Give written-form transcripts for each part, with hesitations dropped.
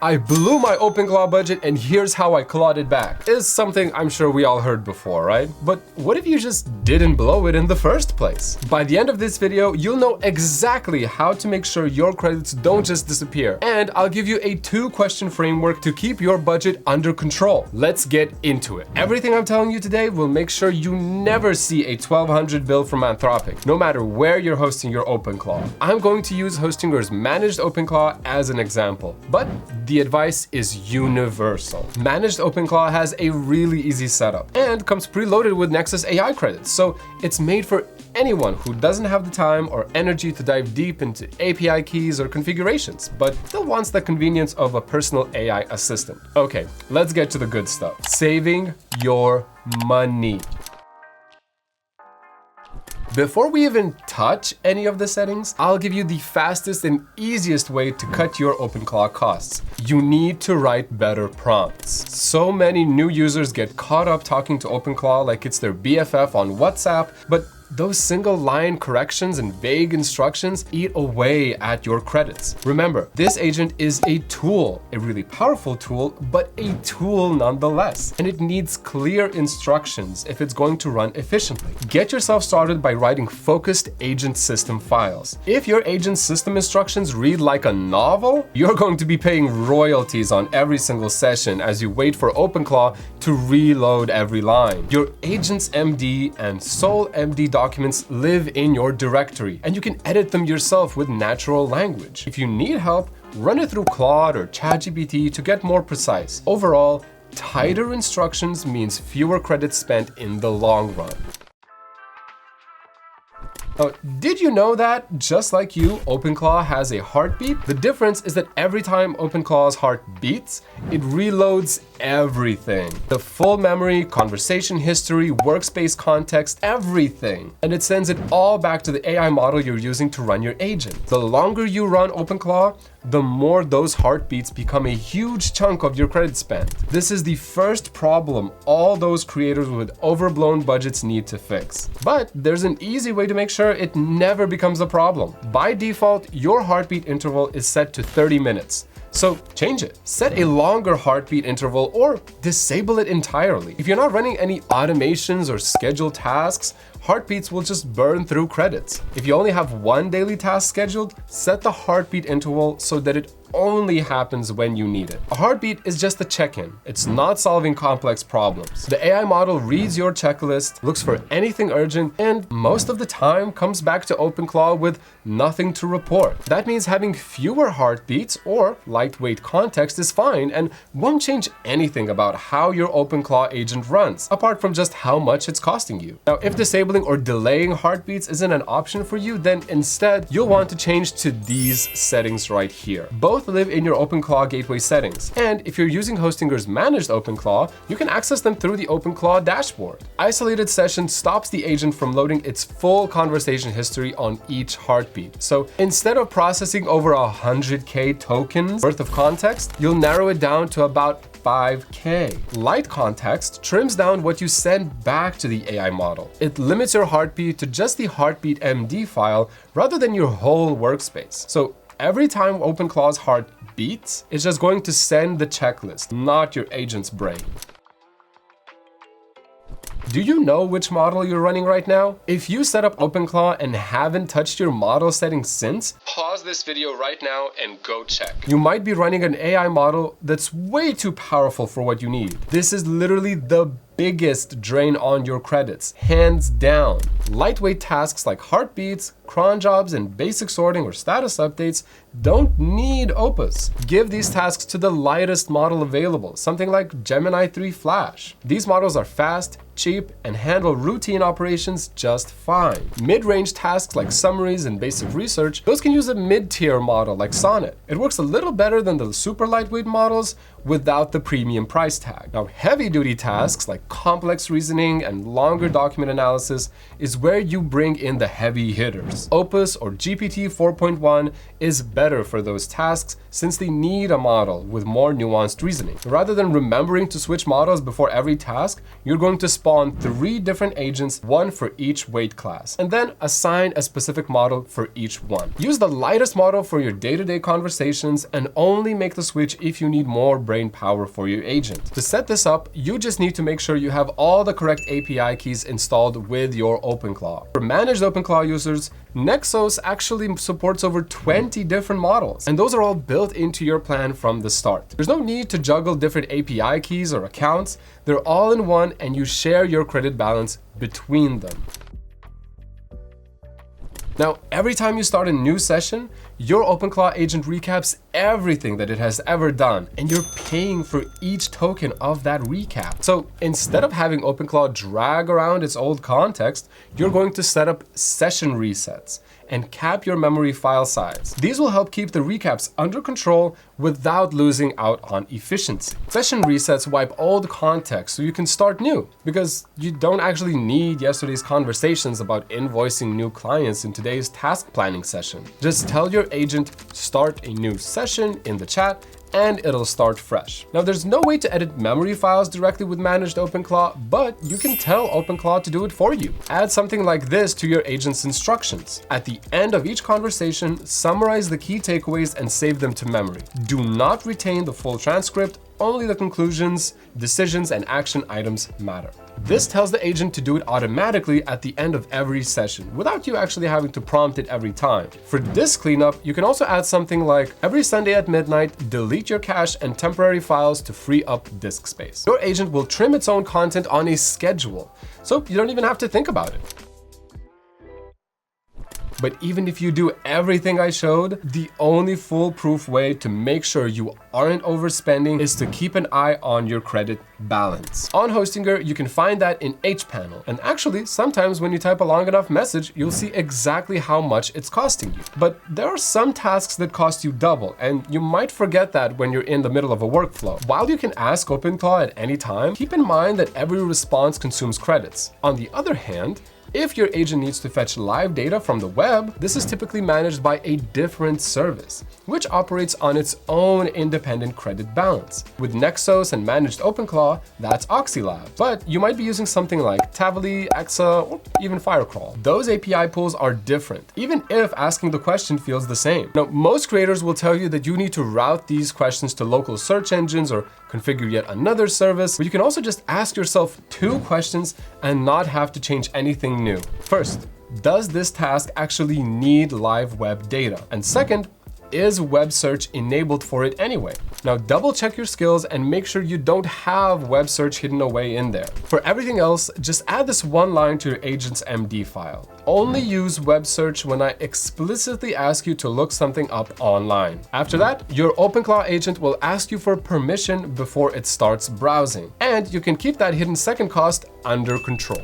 I blew my OpenClaw budget and here's how I clawed it back is something I'm sure we all heard before, right? But what if you just didn't blow it in the first place? By the end of this video, you'll know exactly how to make sure your credits don't just disappear. And I'll give you a 2-question framework to keep your budget under control. Let's get into it. Everything I'm telling you today will make sure you never see a $1,200 bill from Anthropic, no matter where you're hosting your OpenClaw. I'm going to use Hostinger's managed OpenClaw as an example, but the advice is universal. Managed OpenClaw has a really easy setup and comes preloaded with Nexus AI credits, so it's made for anyone who doesn't have the time or energy to dive deep into API keys or configurations, but still wants the convenience of a personal AI assistant. Okay, let's get to the good stuff. Saving your money. Before we even touch any of the settings, I'll give you the fastest and easiest way to cut your OpenClaw costs. You need to write better prompts. So many new users get caught up talking to OpenClaw like it's their BFF on WhatsApp, but those single-line corrections and vague instructions eat away at your credits. Remember, this agent is a tool, a really powerful tool, but a tool nonetheless. And it needs clear instructions if it's going to run efficiently. Get yourself started by writing focused agent system files. If your agent system instructions read like a novel, you're going to be paying royalties on every single session as you wait for OpenClaw to reload every line. Your agent's MD and sole MD documents live in your directory, and you can edit them yourself with natural language. If you need help, run it through Claude or ChatGPT to get more precise. Overall, tighter instructions means fewer credits spent in the long run. Did you know that, just like you, OpenClaw has a heartbeat? The difference is that every time OpenClaw's heart beats, it reloads everything. The full memory, conversation history, workspace context, everything. And it sends it all back to the AI model you're using to run your agent. The longer you run OpenClaw, the more those heartbeats become a huge chunk of your credit spend. This is the first problem all those creators with overblown budgets need to fix. But there's an easy way to make sure it never becomes a problem. By default, your heartbeat interval is set to 30 minutes. So change it. Set a longer heartbeat interval or disable it entirely. If you're not running any automations or scheduled tasks, heartbeats will just burn through credits. If you only have one daily task scheduled, set the heartbeat interval so that it only happens when you need it. A heartbeat is just a check-in. It's not solving complex problems. The AI model reads your checklist, looks for anything urgent, and most of the time comes back to OpenClaw with nothing to report. That means having fewer heartbeats or lightweight context is fine and won't change anything about how your OpenClaw agent runs, apart from just how much it's costing you. Now, if disabling or delaying heartbeats isn't an option for you, then instead you'll want to change to these settings right here. Both live in your OpenClaw gateway settings. And if you're using Hostinger's managed OpenClaw, you can access them through the OpenClaw dashboard. Isolated session stops the agent from loading its full conversation history on each heartbeat. So instead of processing over 100K tokens worth of context, you'll narrow it down to about 5K. Light context trims down what you send back to the AI model. It limits your heartbeat to just the heartbeat MD file rather than your whole workspace. So every time OpenClaw's heart beats, it's just going to send the checklist, not your agent's brain. Do you know which model you're running right now? If you set up OpenClaw and haven't touched your model settings since, pause this video right now and go check. You might be running an AI model that's way too powerful for what you need. This is literally the biggest drain on your credits, hands down. Lightweight tasks like heartbeats, cron jobs, and basic sorting or status updates don't need Opus. Give these tasks to the lightest model available, something like Gemini 3 Flash. These models are fast, cheap, and handle routine operations just fine. Mid-range tasks like summaries and basic research, those can use a mid-tier model like Sonnet. It works a little better than the super lightweight models without the premium price tag. Now, heavy-duty tasks like complex reasoning and longer document analysis is where you bring in the heavy hitters. models. Opus or GPT 4.1 is better for those tasks since they need a model with more nuanced reasoning. Rather than remembering to switch models before every task, you're going to spawn 3 different agents, one for each weight class, and then assign a specific model for each one. Use the lightest model for your day-to-day conversations and only make the switch if you need more brain power for your agent. To set this up, you just need to make sure you have all the correct API keys installed with your OpenClaw. For managed OpenClaw users, Nexos actually supports over 20 different models, and those are all built into your plan from the start. There's no need to juggle different API keys or accounts. They're all in one, and you share your credit balance between them. Now, every time you start a new session, your OpenClaw agent recaps everything that it has ever done, and you're paying for each token of that recap. So instead of having OpenClaw drag around its old context, you're going to set up session resets and cap your memory file size. These will help keep the recaps under control without losing out on efficiency. Session resets wipe old context so you can start new, because you don't actually need yesterday's conversations about invoicing new clients in today's task planning session. Just tell your agent, start a new session in the chat, and it'll start fresh. Now, there's no way to edit memory files directly with managed OpenClaw, but you can tell OpenClaw to do it for you. Add something like this to your agent's instructions. At the end of each conversation, summarize the key takeaways and save them to memory. Do not retain the full transcript. Only the conclusions, decisions, and action items matter. This tells the agent to do it automatically at the end of every session, without you actually having to prompt it every time. For disk cleanup, you can also add something like, every Sunday at midnight, delete your cache and temporary files to free up disk space. Your agent will trim its own content on a schedule, so you don't even have to think about it. But even if you do everything I showed, the only foolproof way to make sure you aren't overspending is to keep an eye on your credit balance. On Hostinger, you can find that in hPanel. And actually, sometimes when you type a long enough message, you'll see exactly how much it's costing you. But there are some tasks that cost you double, and you might forget that when you're in the middle of a workflow. While you can ask OpenClaw at any time, keep in mind that every response consumes credits. On the other hand, if your agent needs to fetch live data from the web, this is typically managed by a different service, which operates on its own independent credit balance. With Nexos and managed OpenClaw, that's OxyLabs. But you might be using something like Tavily, Exa, or even Firecrawl. Those API pools are different, even if asking the question feels the same. Now, most creators will tell you that you need to route these questions to local search engines or configure yet another service, but you can also just ask yourself 2 questions and not have to change anything new. First, does this task actually need live web data? And second, is web search enabled for it anyway? Now, double check your skills and make sure you don't have web search hidden away in there. For everything else, just add this one line to your agent's MD file. Only use web search when I explicitly ask you to look something up online. After that, your OpenClaw agent will ask you for permission before it starts browsing, and you can keep that hidden second cost under control.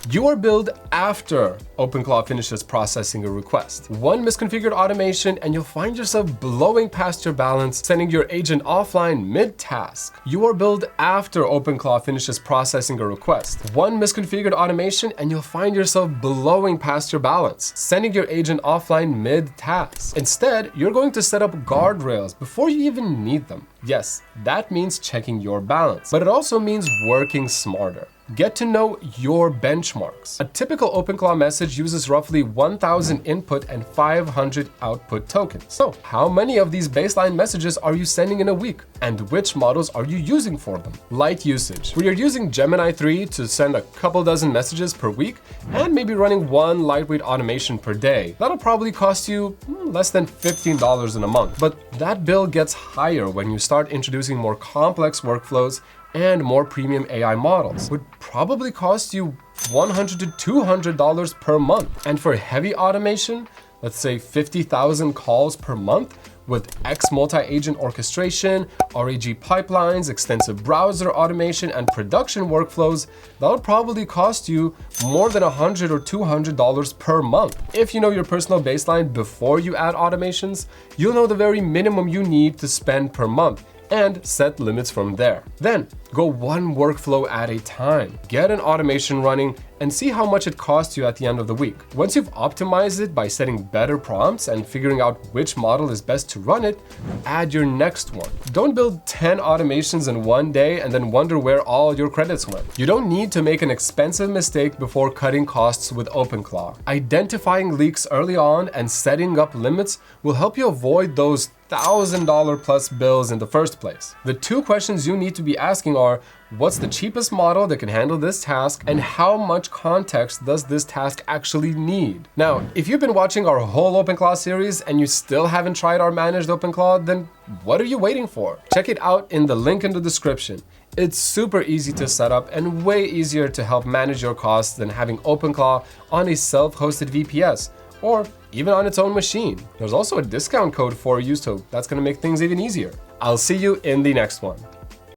You are billed after OpenClaw finishes processing a request. One misconfigured automation and you'll find yourself blowing past your balance, sending your agent offline mid-task. You are billed after OpenClaw finishes processing a request. One misconfigured automation and you'll find yourself blowing past your balance, sending your agent offline mid-task. Instead, you're going to set up guardrails before you even need them. Yes, that means checking your balance, but it also means working smarter. Get to know your benchmarks. A typical OpenClaw message uses roughly 1,000 input and 500 output tokens. So how many of these baseline messages are you sending in a week? And which models are you using for them? Light usage, where you're using Gemini 3 to send a couple dozen messages per week and maybe running one lightweight automation per day. That'll probably cost you less than $15 in a month. But that bill gets higher when you start introducing more complex workflows and more premium AI models. Would probably cost you $100 to $200 per month. And for heavy automation, let's say 50,000 calls per month with X multi-agent orchestration, RAG pipelines, extensive browser automation, and production workflows, that'll probably cost you more than $100 or $200 per month. If you know your personal baseline before you add automations, you'll know the very minimum you need to spend per month and set limits from there. Then go one workflow at a time. Get an automation running and see how much it costs you at the end of the week. Once you've optimized it by setting better prompts and figuring out which model is best to run it, add your next one. Don't build 10 automations in one day and then wonder where all your credits went. You don't need to make an expensive mistake before cutting costs with OpenClaw. Identifying leaks early on and setting up limits will help you avoid those $1,000 plus bills in the first place. The two questions you need to be asking are, what's the cheapest model that can handle this task, and how much context does this task actually need? Now, if you've been watching our whole OpenClaw series and you still haven't tried our managed OpenClaw, then what are you waiting for? Check it out in the link in the description. It's super easy to set up and way easier to help manage your costs than having OpenClaw on a self-hosted VPS, or even on its own machine. There's also a discount code for you, so that's gonna make things even easier. I'll see you in the next one.